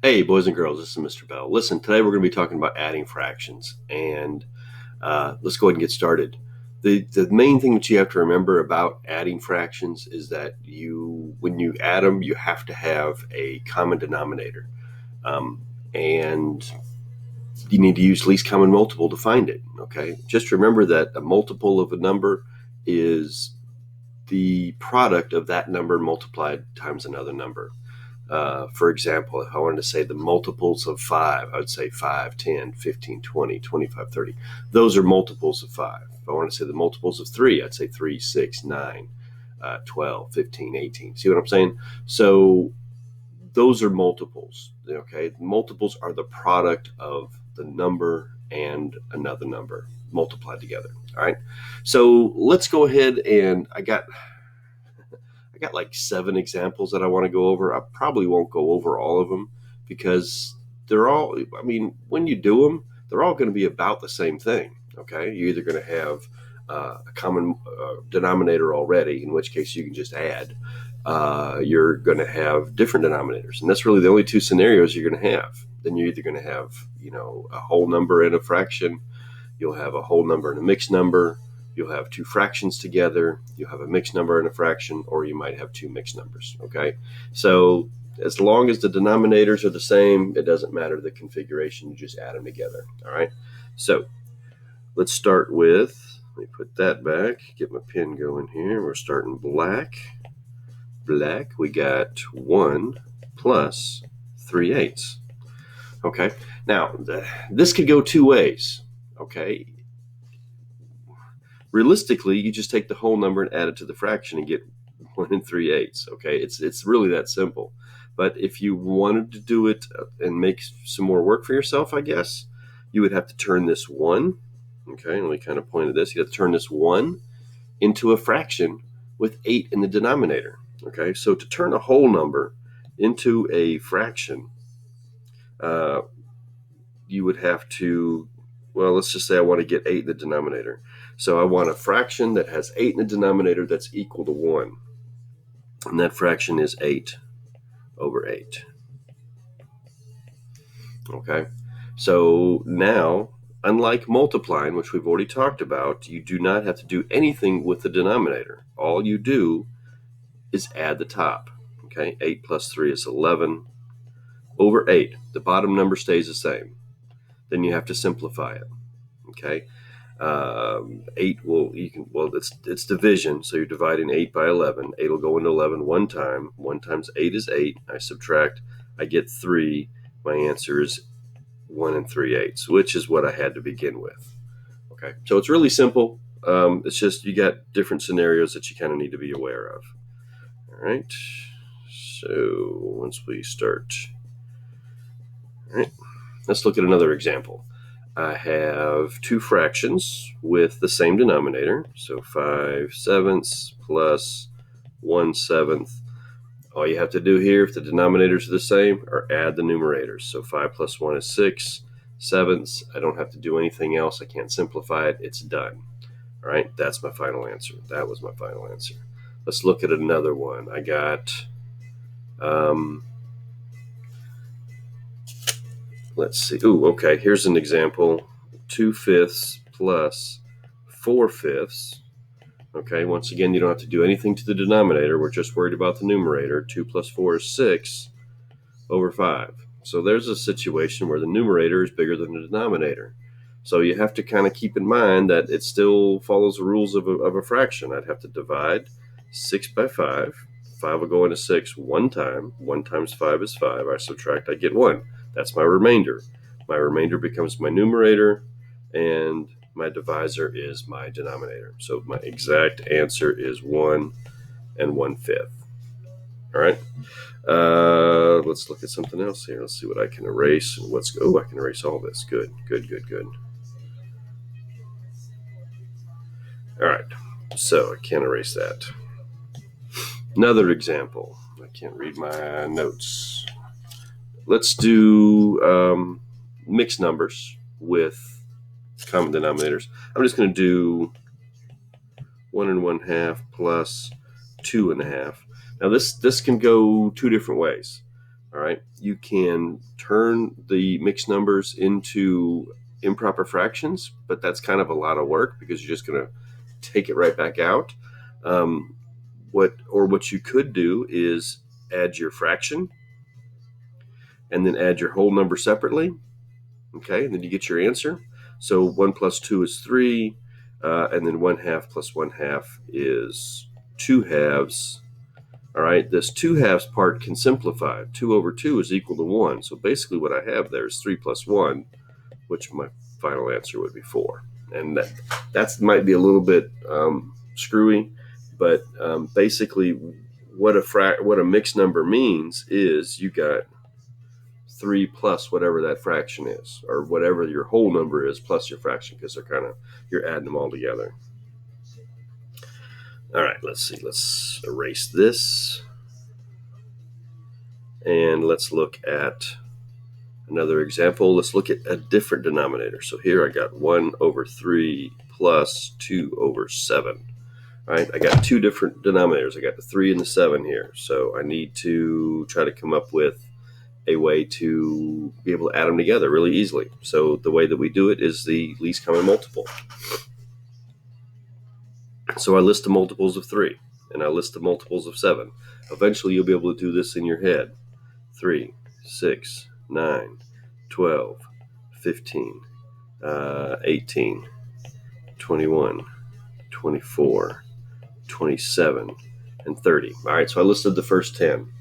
Hey, boys and girls, this is Mr. Bell. Listen, today we're going to be talking about adding fractions, and let's go ahead and get started. The main thing that you have to remember about adding fractions is that when you add them, you have to have a common denominator, and you need to use least common multiple to find it. Okay, just remember that a multiple of a number is the product of that number multiplied times another number. For example, if I wanted to say the multiples of 5, I would say 5, 10, 15, 20, 25, 30. Those are multiples of 5. If I want to say the multiples of 3, I'd say 3, 6, 9, 12, 15, 18. See what I'm saying? So those are multiples. Okay, multiples are the product of the number and another number multiplied together. All right, so let's go ahead, and I got like 7 examples that I want to go over. I probably won't go over all of them because when you do them, they're all going to be about the same thing. Okay, you're either going to have a common denominator already, in which case you can just add. You're going to have different denominators, and that's really the only 2 scenarios you're going to have. Then you're either going to have, a whole number and a fraction. You'll have a whole number and a mixed number. You'll have 2 fractions together. You'll have a mixed number and a fraction, or you might have 2 mixed numbers. Okay, so as long as the denominators are the same, it doesn't matter the configuration. You just add them together. All right, so let's start with, let me put that back, get my pen going here. We're starting black. We got 1 plus 3/8. Okay, now this could go 2 ways. Okay, realistically, you just take the whole number and add it to the fraction and get 1 and 3/8. Okay, it's really that simple. But if you wanted to do it and make some more work for yourself, I guess you would have to turn this 1. Okay, let me kind of point at this. You have to turn this 1 into a fraction with 8 in the denominator. Okay, so to turn a whole number into a fraction, you would have to, well, let's just say I want to get 8 in the denominator. So I want a fraction that has 8 in the denominator that's equal to 1. And that fraction is 8 over 8. Okay, so now, unlike multiplying, which we've already talked about, you do not have to do anything with the denominator. All you do is add the top. Okay, 8 plus 3 is 11 over 8. The bottom number stays the same. Then you have to simplify it. Okay, 8 it's division, so you're dividing 8 by 11. 8 will go into 11 one time. 1 times 8 is 8. I subtract, I get 3. My answer is 1 and 3/8, which is what I had to begin with. Okay, so it's really simple. It's just you got different scenarios that you kind of need to be aware of. All right, so once we start, all right, let's look at another example. I have 2 fractions with the same denominator, so 5/7 plus 1/7. All you have to do here, if the denominators are the same, are add the numerators. So 5 plus 1 is 6/7. I don't have to do anything else. I can't simplify it. It's done. All right, that's my final answer. That was my final answer. Let's look at another one. I got, let's see. Ooh, okay, here's an example. 2/5 plus 4/5. Okay, once again, you don't have to do anything to the denominator. We're just worried about the numerator. 2 plus 4 is 6 over 5. So there's a situation where the numerator is bigger than the denominator. So you have to kind of keep in mind that it still follows the rules of a fraction. I'd have to divide 6 by 5. 5 will go into 6 one time. 1 times 5 is 5. I subtract, I get 1. That's my remainder. My remainder becomes my numerator, and my divisor is my denominator. So my exact answer is 1 and 1/5. All right. Let's look at something else here. Let's see what I can erase and I can erase all this. Good. All right. So I can't erase that. Another example. I can't read my notes. Let's do mixed numbers with common denominators. I'm just going to do 1 1/2 plus 2 1/2. Now this can go 2 different ways. All right, you can turn the mixed numbers into improper fractions, but that's kind of a lot of work because you're just going to take it right back out. What you could do is add your fraction and then add your whole number separately. Okay, and then you get your answer. So 1 plus 2 is 3, and then 1/2 plus 1/2 is 2/2. All right, this 2/2 part can simplify. 2 over 2 is equal to 1. So basically what I have there is 3 plus 1, which my final answer would be 4. And that might be a little bit screwy, but basically what a mixed number means is you got 3 plus whatever that fraction is, or whatever your whole number is plus your fraction, because you're adding them all together. All right, let's see. Let's erase this. And let's look at another example. Let's look at a different denominator. So here I got 1 over 3 plus 2 over 7. All right, I got two different denominators. I got the 3 and the 7 here. So I need to try to come up with a way to be able to add them together really easily. So the way that we do it is the least common multiple. So I list the multiples of 3 and I list the multiples of 7. Eventually you'll be able to do this in your head. 3, 6, 9, 12, 15, 18, 21, 24, 27, and 30. All right, so I listed the first 10.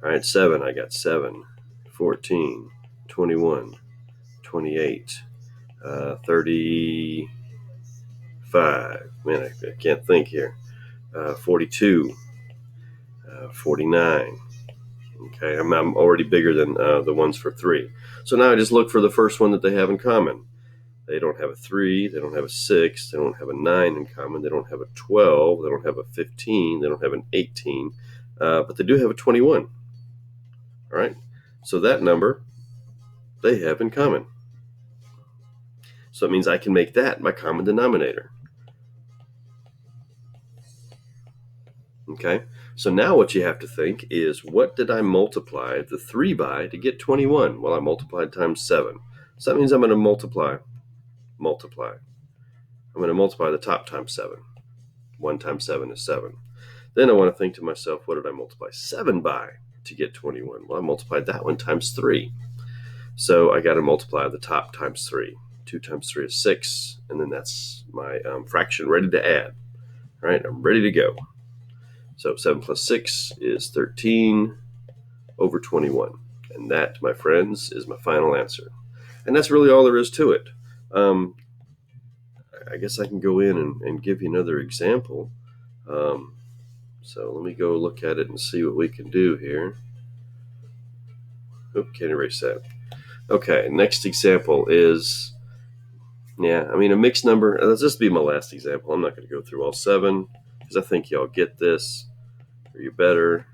All right, 7, I got 7, 14, 21, 28, 35. Man, I can't think here. 42, 49. Okay, I'm already bigger than the ones for 3. So now I just look for the first one that they have in common. They don't have a 3, they don't have a 6, they don't have a 9 in common, they don't have a 12, they don't have a 15, they don't have an 18, but they do have a 21. All right, so that number they have in common. So it means I can make that my common denominator. Okay, so now what you have to think is, what did I multiply the 3 by to get 21? Well, I multiplied times 7. So that means I'm going to multiply. I'm going to multiply the top times 7. 1 times 7 is 7. Then I want to think to myself, what did I multiply 7 by to get 21? Well, I multiplied that one times 3. So I got to multiply the top times 3. 2 times 3 is 6. And then that's my fraction ready to add. All right, I'm ready to go. So 7 plus 6 is 13 over 21. And that, my friends, is my final answer. And that's really all there is to it. I guess I can go in and give you another example. So let me go look at it and see what we can do here. Oop, can't erase that. Okay, next example is, a mixed number. Let's just be my last example. I'm not going to go through all 7 because I think y'all get this, or you better.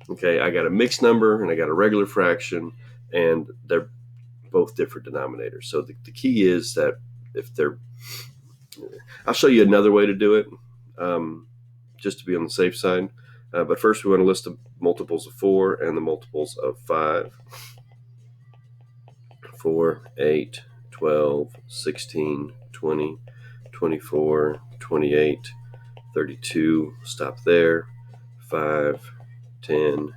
Okay, I got a mixed number and I got a regular fraction, and they're both different denominators. So the key is that I'll show you another way to do it, just to be on the safe side. But first we want to list the multiples of 4 and the multiples of 5. 4, 8, 12, 16, 20, 24, 28, 32, stop there, 5, 10,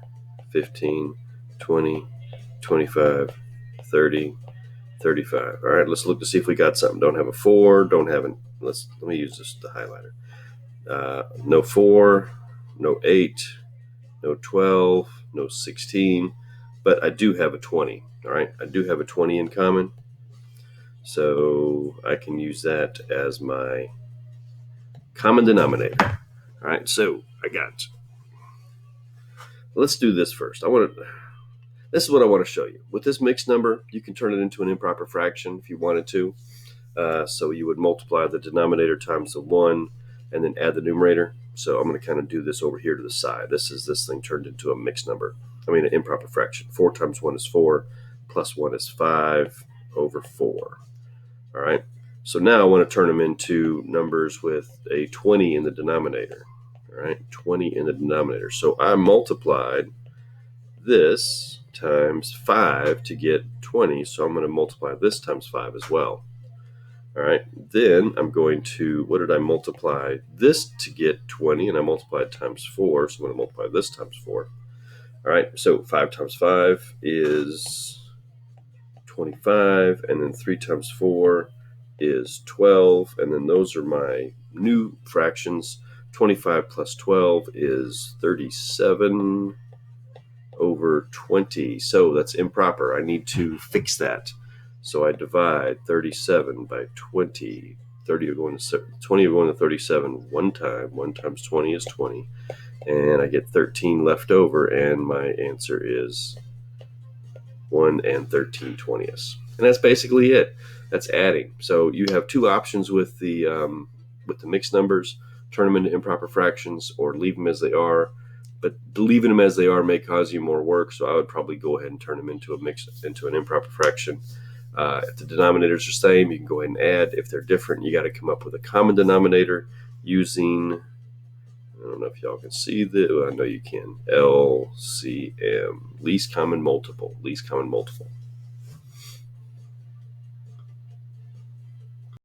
15, 20, 25, 30, 35. All right, let's look to see if we got something. Don't have a 4, don't have let me use the highlighter. No 4, no 8, no 12, no 16, but I do have a 20. All right, I do have a 20 in common, so I can use that as my common denominator. All right, so let's do this first. This is what I want to show you. With this mixed number, you can turn it into an improper fraction if you wanted to. So you would multiply the denominator times the 1 and then add the numerator. So I'm going to kind of do this over here to the side. This thing turned into a mixed number. An improper fraction. 4 times 1 is 4, plus 1 is 5 over 4. All right. So now I want to turn them into numbers with a 20 in the denominator. All right, 20 in the denominator. So I multiplied this times 5 to get 20, so I'm going to multiply this times 5 as well. All right, then I'm going to, what did I multiply this to get 20? And I multiplied times 4, so I'm going to multiply this times 4. All right, so 5 times 5 is 25, and then 3 times 4 is 12, and then those are my new fractions. 25 plus 12 is 37 over 20. So that's improper. I need to fix that. So I divide 37 by 20. 20 going to 37 one time. 1 times 20 is 20. And I get 13 left over, and my answer is 1 and 13/20. And that's basically it. That's adding. So you have two options with the mixed numbers: turn them into improper fractions or leave them as they are. But leaving them as they are may cause you more work, so I would probably go ahead and turn them into an improper fraction. If the denominators are the same, you can go ahead and add. If they're different, you got to come up with a common denominator using, I don't know if y'all can see that. Well, I know you can. LCM, least common multiple.